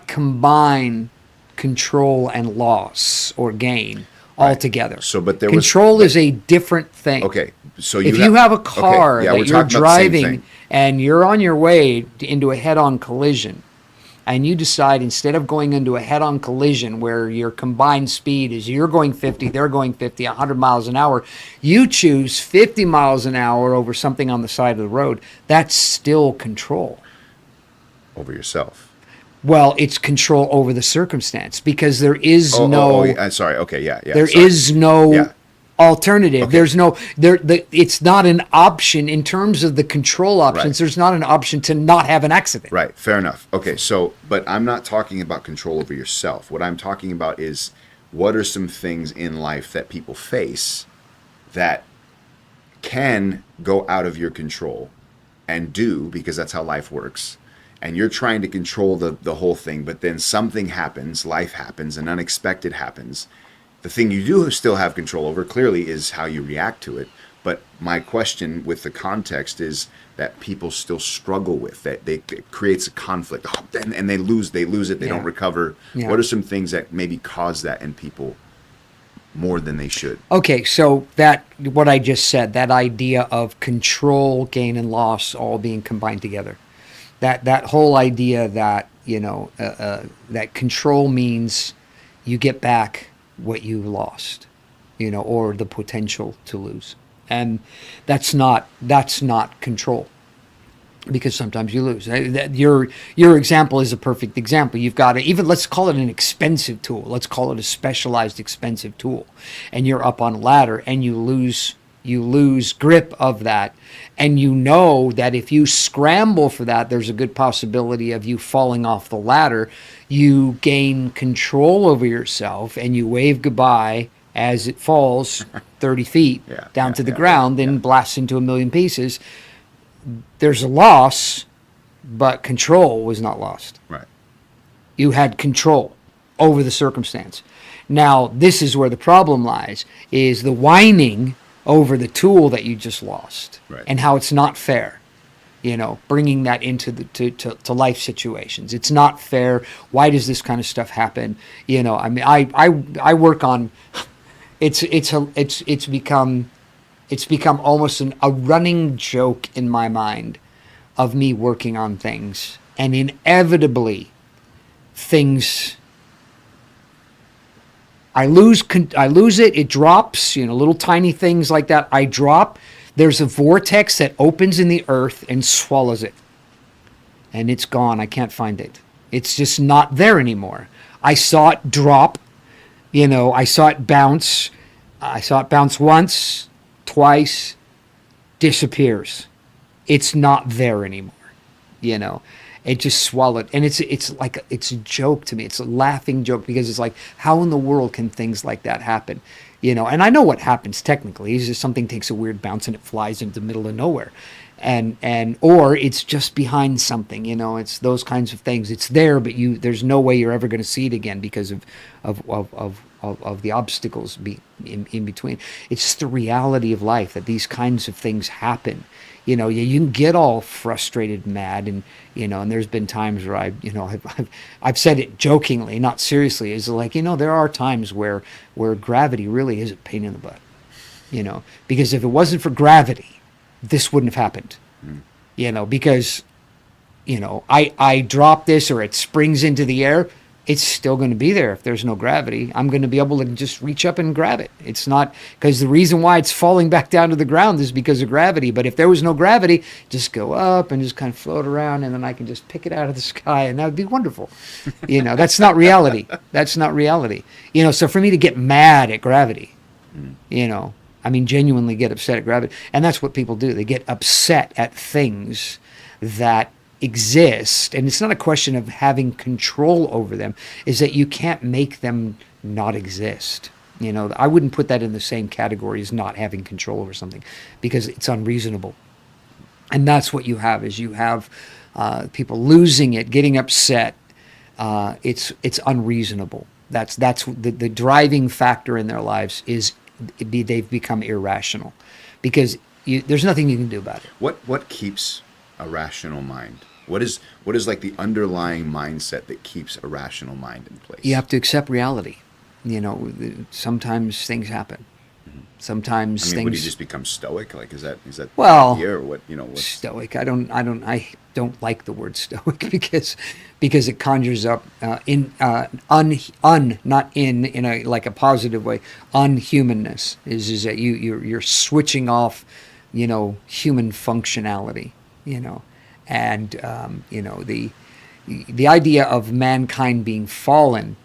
combine control and loss or gain altogether. So, but there control is a different thing. Okay, so if you have a car that you're driving and you're on your way into a head-on collision, and you decide, instead of going into a head-on collision where your combined speed is you're going 50, they're going 50, 100 miles an hour, you choose 50 miles an hour over something on the side of the road, that's still control. Over yourself. Well, it's control over the circumstance, because there is sorry. Okay, yeah. There is no alternative. Okay. There's no it's not an option in terms of the control options. There's not an option to not have an accident. Right. Fair enough. Okay. So, but I'm not talking about control over yourself. What I'm talking about is, what are some things in life that people face that can go out of your control, and do, because that's how life works. And you're trying to control the whole thing, but then something happens, life happens, and unexpected happens. The thing you do still have control over, clearly, is how you react to it. But my question with the context is that people still struggle with that. It creates a conflict, and they lose it. They don't recover. Yeah. What are some things that maybe cause that in people more than they should? Okay, so what I just said, that idea of control, gain, and loss all being combined together. That whole idea that that control means you get back what you lost, or the potential to lose, and that's not control, because sometimes you lose. Your example is a perfect example. You've got let's call it an expensive tool. Let's call it a specialized expensive tool, and you're up on a ladder and you lose grip of that, and that if you scramble for that, there's a good possibility of you falling off the ladder. You gain control over yourself, and you wave goodbye as it falls 30 feet down to the ground, then blasts into a million pieces. There's a loss, but control was not lost. Right. You had control over the circumstance. Now, this is where the problem lies, is the whining over the tool that you just lost, and how it's not fair, bringing that into to life situations. It's not fair. Why does this kind of stuff happen? I work on, it's become almost a running joke in my mind of me working on things, and inevitably things, I lose it. It drops, little tiny things like that. I drop. There's a vortex that opens in the earth and swallows it. And it's gone. I can't find it. It's just not there anymore. I saw it drop. I saw it bounce. I saw it bounce once, twice, disappears. It's not there anymore. It just swallowed, and it's a joke to me. It's a laughing joke, because it's like, how in the world can things like that happen? And I know what happens technically. Is just something takes a weird bounce and it flies into the middle of nowhere, or it's just behind something. It's those kinds of things. It's there, but there's no way you're ever going to see it again because of the obstacles in between. It's just the reality of life that these kinds of things happen. You can get all frustrated, mad, and and there's been times where I've said it jokingly, not seriously, is like, there are times where gravity really is a pain in the butt, because if it wasn't for gravity, this wouldn't have happened, because I drop this, or it springs into the air, it's still going to be there. If there's no gravity, I'm going to be able to just reach up and grab it. It's not, because the reason why it's falling back down to the ground is because of gravity. But if there was no gravity, just go up and just kind of float around, and then I can just pick it out of the sky, and that would be wonderful. That's not reality. That's not reality. So for me to get mad at gravity, genuinely get upset at gravity. And that's what people do. They get upset at things that exist, and it's not a question of having control over them, is that you can't make them not exist. I wouldn't put that in the same category as not having control over something, because it's unreasonable. And that's what you have, is you have people losing it, getting upset. It's unreasonable. That's the driving factor in their lives, is they've become irrational, because there's nothing you can do about it. What keeps a rational mind? What is like the underlying mindset that keeps a rational mind in place? You have to accept reality. Sometimes things happen. Sometimes things. Would you just become stoic? Like, is that well, the idea, or what? What's... Stoic. I don't like the word stoic, because it conjures up not in a like a positive way. Unhumanness is that you're switching off, human functionality, and the idea of mankind being fallen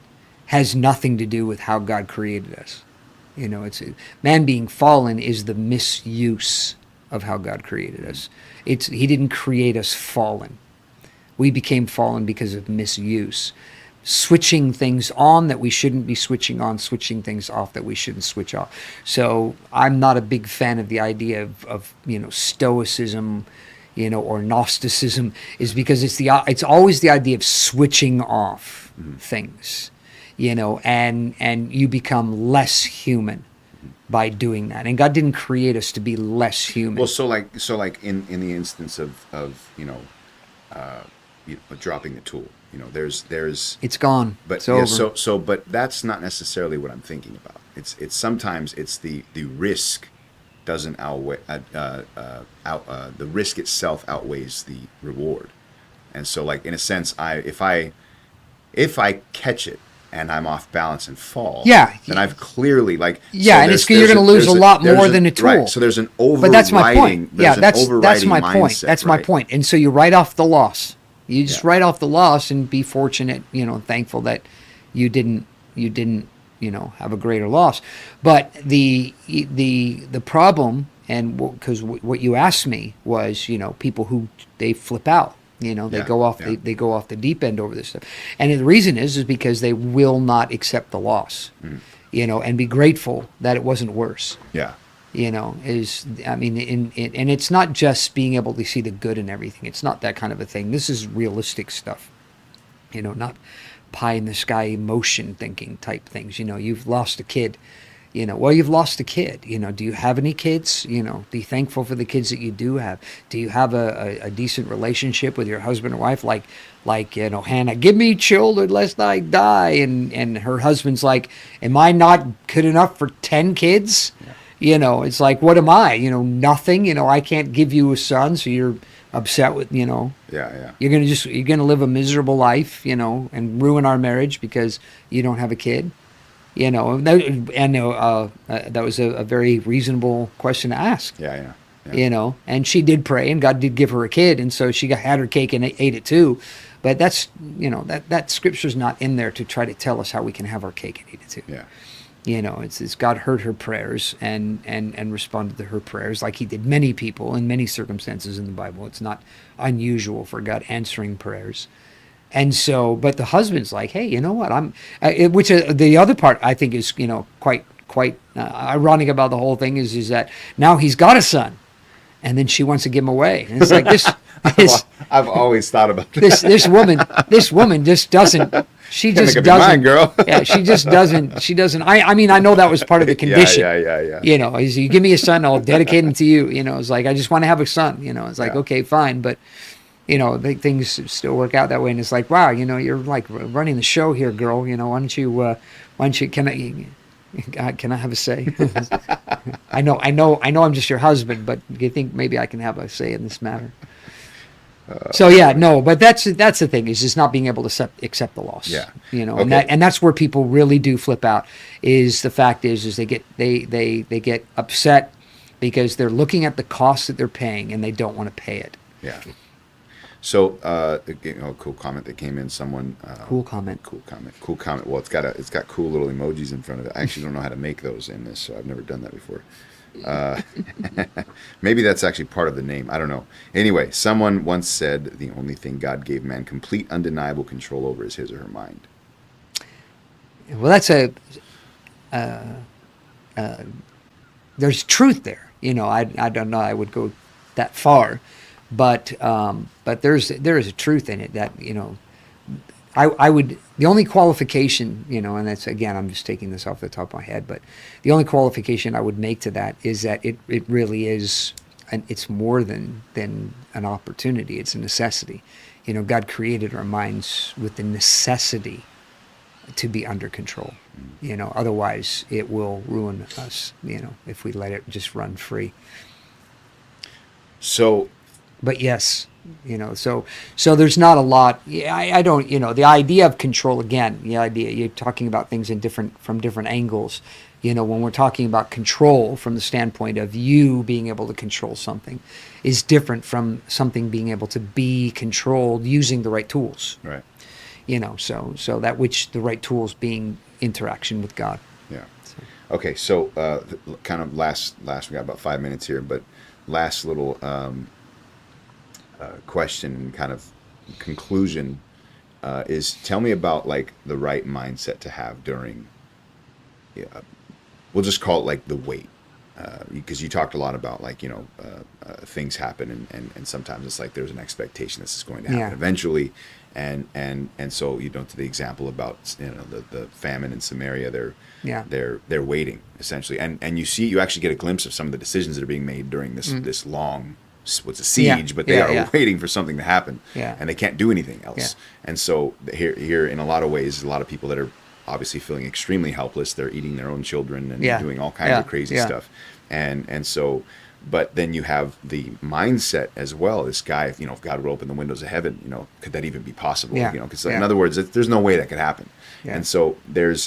has nothing to do with how God created us. Man being fallen is the misuse of how God created us. He didn't create us fallen. We became fallen because of misuse. Switching things on that we shouldn't be switching on, switching things off that we shouldn't switch off. So I'm not a big fan of the idea of stoicism, or Gnosticism, is because it's always the idea of switching off things. And you become less human by doing that. And God didn't create us to be less human. Well, so like in the instance of dropping the tool, there's it's gone. But it's over. But that's not necessarily what I'm thinking about. It's sometimes it's the risk doesn't outweigh the risk itself outweighs the reward. And so, like, in a sense, if I catch it and I'm off balance and fall, then I've clearly, like... Yeah, and you're going to lose a lot more than a tool. Right, so there's an overriding... But that's my point. Yeah, that's my mindset, point. That's right? my point. And so you write off the loss. You just write off the loss and be fortunate, thankful that you didn't have a greater loss. But the problem, and because what you asked me was, people who they flip out. They go off they go off the deep end over this stuff. And the reason is because they will not accept the loss. And be grateful that it wasn't worse. Yeah. And it's not just being able to see the good in everything. It's not that kind of a thing. This is realistic stuff. Not pie in the sky emotion thinking type things. You've lost a kid. You've lost a kid. Do you have any kids? Be thankful for the kids that you do have. Do you have a decent relationship with your husband or wife? Like Hannah, give me children lest I die. And her husband's like, am I not good enough for 10 kids? Yeah. It's like, what am I? Nothing. I can't give you a son, so you're upset with, Yeah. You're gonna live a miserable life, and ruin our marriage because you don't have a kid. That was a very reasonable question to ask. Yeah. And she did pray, and God did give her a kid, and so she had her cake and ate it too. But that's, that scripture's not in there to try to tell us how we can have our cake and eat it too. Yeah. It's God heard her prayers and responded to her prayers like he did many people in many circumstances in the Bible. It's not unusual for God answering prayers. And so, but the husband's like, hey, you know what? The other part I think is, quite ironic about the whole thing is that now he's got a son, and then she wants to give him away. And it's like this. I've always thought about this. This woman just doesn't. She just doesn't. Mine, girl. Yeah, she just doesn't. She doesn't. I know that was part of the condition. Yeah. Is you give me a son, I'll dedicate him to you. It's like I just want to have a son. It's like okay, fine, but. Things still work out that way, and it's like, wow, you're like running the show here, girl. Why don't you? Can I have a say? I know, I'm just your husband, but do you think maybe I can have a say in this matter? But that's the thing, is just not being able to accept the loss. Yeah. Okay. And that's where people really do flip out. Is the fact is they get upset because they're looking at the cost that they're paying and they don't want to pay it. Yeah. So, cool comment that came in. Someone cool comment. Well, it's got cool little emojis in front of it. I actually don't know how to make those in this, so I've never done that before. Uh, maybe that's actually part of the name. I don't know. Anyway, someone once said the only thing God gave man complete, undeniable control over is his or her mind. Well, that's there's truth there. I don't know. I would go that far, but there is a truth in it that I would, the only qualification, and that's, again, I'm just taking this off the top of my head, but the only qualification I would make to that is that it really is, and it's more than an opportunity. It's a necessity. God created our minds with the necessity to be under control. Otherwise it will ruin us, if we let it just run free. So, but yes, so there's not a lot. I don't, the idea of control, again, the idea, you're talking about things from different angles. When we're talking about control from the standpoint of you being able to control something is different from something being able to be controlled using the right tools. right. So that which the right tools being interaction with God. Yeah. Okay. So, kind of last, we got about 5 minutes here, but last little question and kind of conclusion is, tell me about like the right mindset to have during, we'll just call it like the wait, because you talked a lot about like, things happen and sometimes it's like there's an expectation this is going to happen eventually. And so to the example about the famine in Samaria, they're waiting essentially, and you actually get a glimpse of some of the decisions that are being made during this long, what's a siege, but they are waiting for something to happen, and they can't do anything else. And so here in a lot of ways, a lot of people that are obviously feeling extremely helpless. They're eating their own children and doing all kinds of crazy stuff, and so. But then you have the mindset as well. This guy, if God would open the windows of heaven, could that even be possible? Because in other words, there's no way that could happen. And so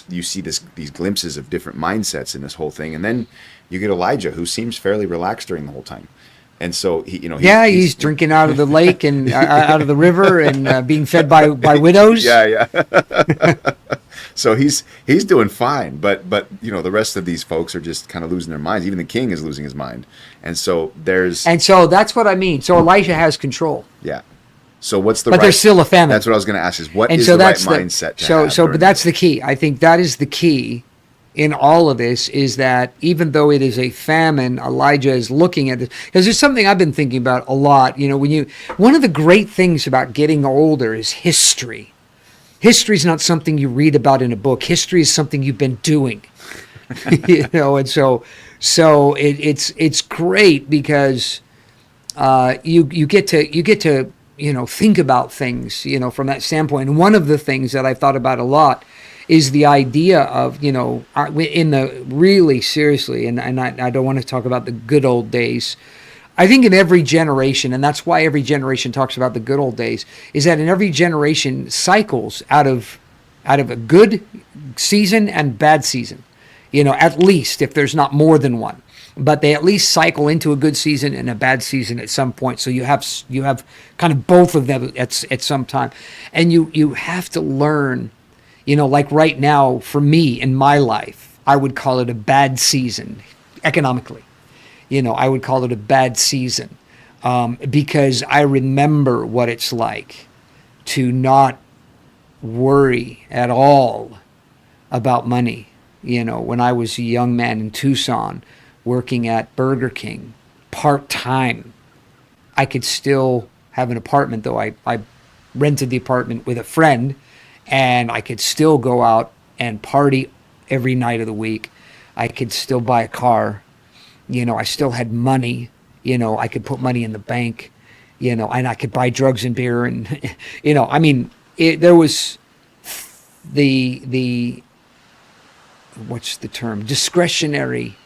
you see these glimpses of different mindsets in this whole thing, and then you get Elijah, who seems fairly relaxed during the whole time. And so he's drinking out of the lake and out of the river and being fed by widows. Yeah. So he's doing fine, but the rest of these folks are just kind of losing their minds. Even the king is losing his mind, and so that's what I mean. So Elijah has control. Yeah. So what's the? But there's still a famine. That's what I was going to ask. Is what is the right mindset to have? But that's the key. I think that is the key in all of this, is that even though it is a famine, Elijah is looking at this, because there's something I've been thinking about a lot. One of the great things about getting older is history. History is not something you read about in a book. History is something you've been doing. And so it's great because you get to think about things from that standpoint. And one of the things that I've thought about a lot is the idea of in the really seriously, and I don't want to talk about the good old days. I think in every generation, and that's why every generation talks about the good old days, is that in every generation cycles out of a good season and bad season, at least, if there's not more than one. But they at least cycle into a good season and a bad season at some point. So you have kind of both of them at some time. And you have to learn, like right now, for me in my life, I would call it a bad season economically. I would call it a bad season because I remember what it's like to not worry at all about money. When I was a young man in Tucson working at Burger King part-time, I could still have an apartment, though I rented the apartment with a friend, and I could still go out and party every night of the week. I could still buy a car. I still had money, I could put money in the bank, and I could buy drugs and beer. And, there was the what's the term? Discretionary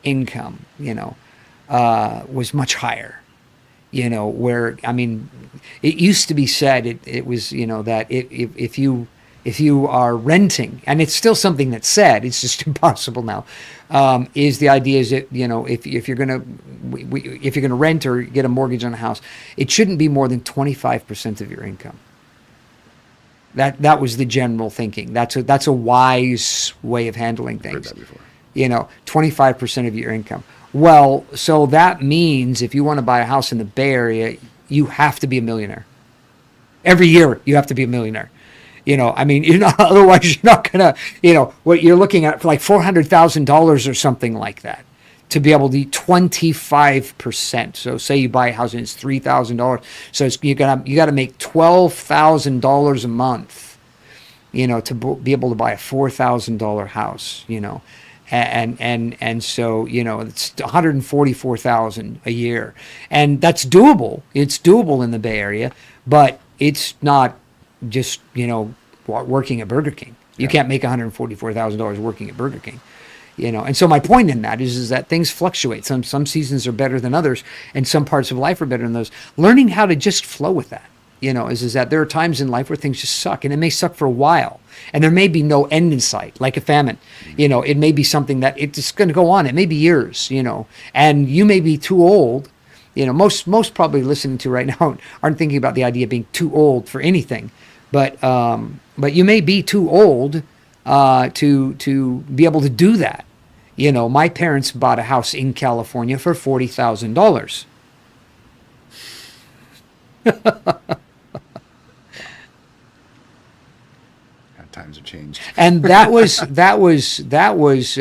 income, was much higher, where, it used to be said, it was, that if you are renting, and it's still something that's said, it's just impossible now, is the idea is that, if you're gonna rent or get a mortgage on a house, it shouldn't be more than 25% of your income. That was the general thinking. That's a wise way of handling things. Heard that before. 25% of your income. Well, so that means if you want to buy a house in the Bay Area, you have to be a millionaire. Every year, you have to be a millionaire. I mean, otherwise you're not gonna, what you're looking at for like $400,000 or something like that to be able to do 25%. So say you buy a house and it's $3,000. So you got to make $12,000 a month, to be able to buy a $4,000 house, and so it's $144,000 a year, and that's doable. It's doable in the Bay Area, but it's not just working at Burger King. You can't make $144,000 working at Burger King. And so my point in that is that things fluctuate. Some seasons are better than others, and some parts of life are better than those. Learning how to just flow with that, is that there are times in life where things just suck, and it may suck for a while, and there may be no end in sight, like a famine. It may be something that it's going to go on. It may be years, and you may be too old. Most probably listening to right now aren't thinking about the idea of being too old for anything, but you may be too old to be able to do that. My parents bought a house in California for $40,000. Times have changed. And that was and then that was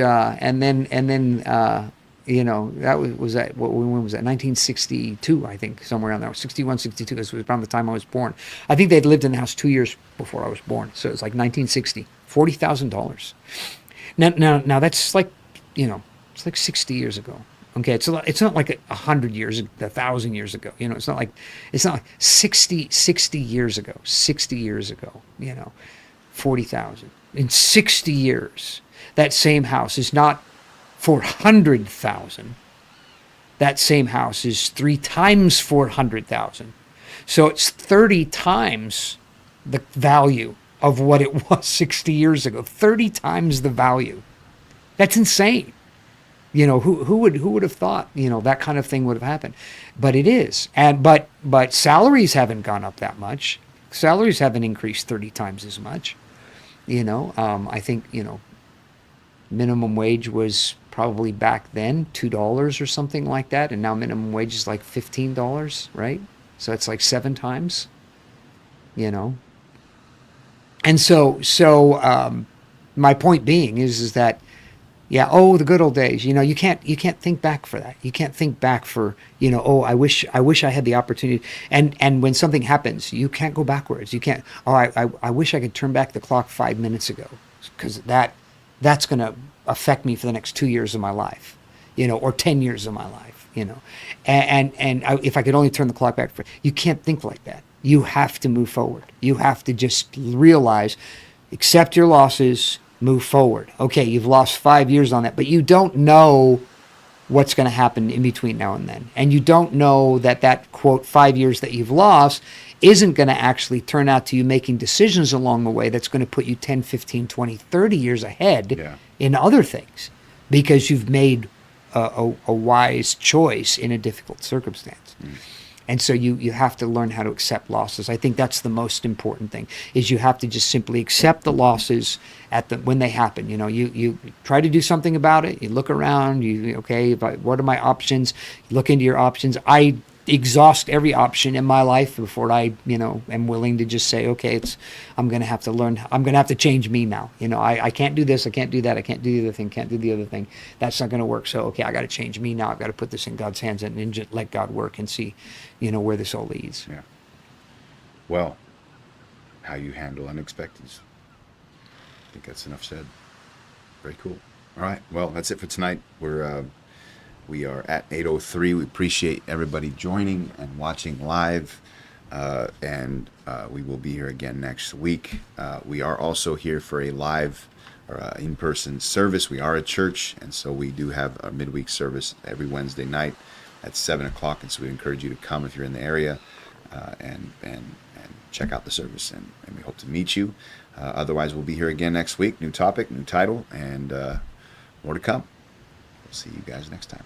that when was that? 1962, I think, somewhere around there. 61, 62. This was around the time I was born. I think they'd lived in the house 2 years before I was born. So it was like 1960. $40,000. Now that's like, it's like 60 years ago. Okay, it's not like 100 years, 1,000 years ago. It's not like 60 years ago. 60 years ago. 40,000 in 60 years. That same house is not 400,000. That same house is 3 times 400,000. So it's 30 times the value of what it was 60 years ago. 30 times the value. That's insane. Who would have thought, that kind of thing would have happened? But it is. But salaries haven't gone up that much. Salaries haven't increased 30 times as much. I think, minimum wage was probably back then $2 or something like that, and now minimum wage is like $15, right? So it's like 7 times, And so my point being is that, the good old days. You can't think back for that. You can't think back for I wish I had the opportunity. And when something happens, you can't go backwards. You can't. I wish I could turn back the clock 5 minutes ago, because that's going to affect me for the next 2 years of my life, or 10 years of my life, if I could only turn the clock back you can't think like that. You have to move forward. You have to just realize, accept your losses, move forward. Okay, you've lost 5 years on that, but you don't know what's going to happen in between now and then. And you don't know that quote, 5 years that you've lost isn't going to actually turn out to you making decisions along the way that's going to put you 10, 15, 20, 30 years ahead in other things, because you've made a wise choice in a difficult circumstance. And so you have to learn how to accept losses. I think that's the most important thing, is you have to just simply accept the losses when they happen. You try to do something about it. You look around. What are my options? You look into your options. I exhaust every option in my life before I am willing to just say, okay, I'm going to have to learn. I'm going to have to change me now. I can't do this. I can't do that. I can't do the other thing. Can't do the other thing. That's not going to work. So, okay, I got to change me now. I've got to put this in God's hands and just let God work and see, where this all leads. Yeah. Well, how you handle unexpecteds. I think that's enough said. Very cool. All right. Well, that's it for tonight. We are at 8:03. We appreciate everybody joining and watching live. And we will be here again next week. We are also here for a live or in-person service. We are a church, and so we do have a midweek service every Wednesday night at 7 o'clock. And so we encourage you to come if you're in the area and check out the service. And we hope to meet you. Otherwise, we'll be here again next week. New topic, new title, and more to come. We'll see you guys next time.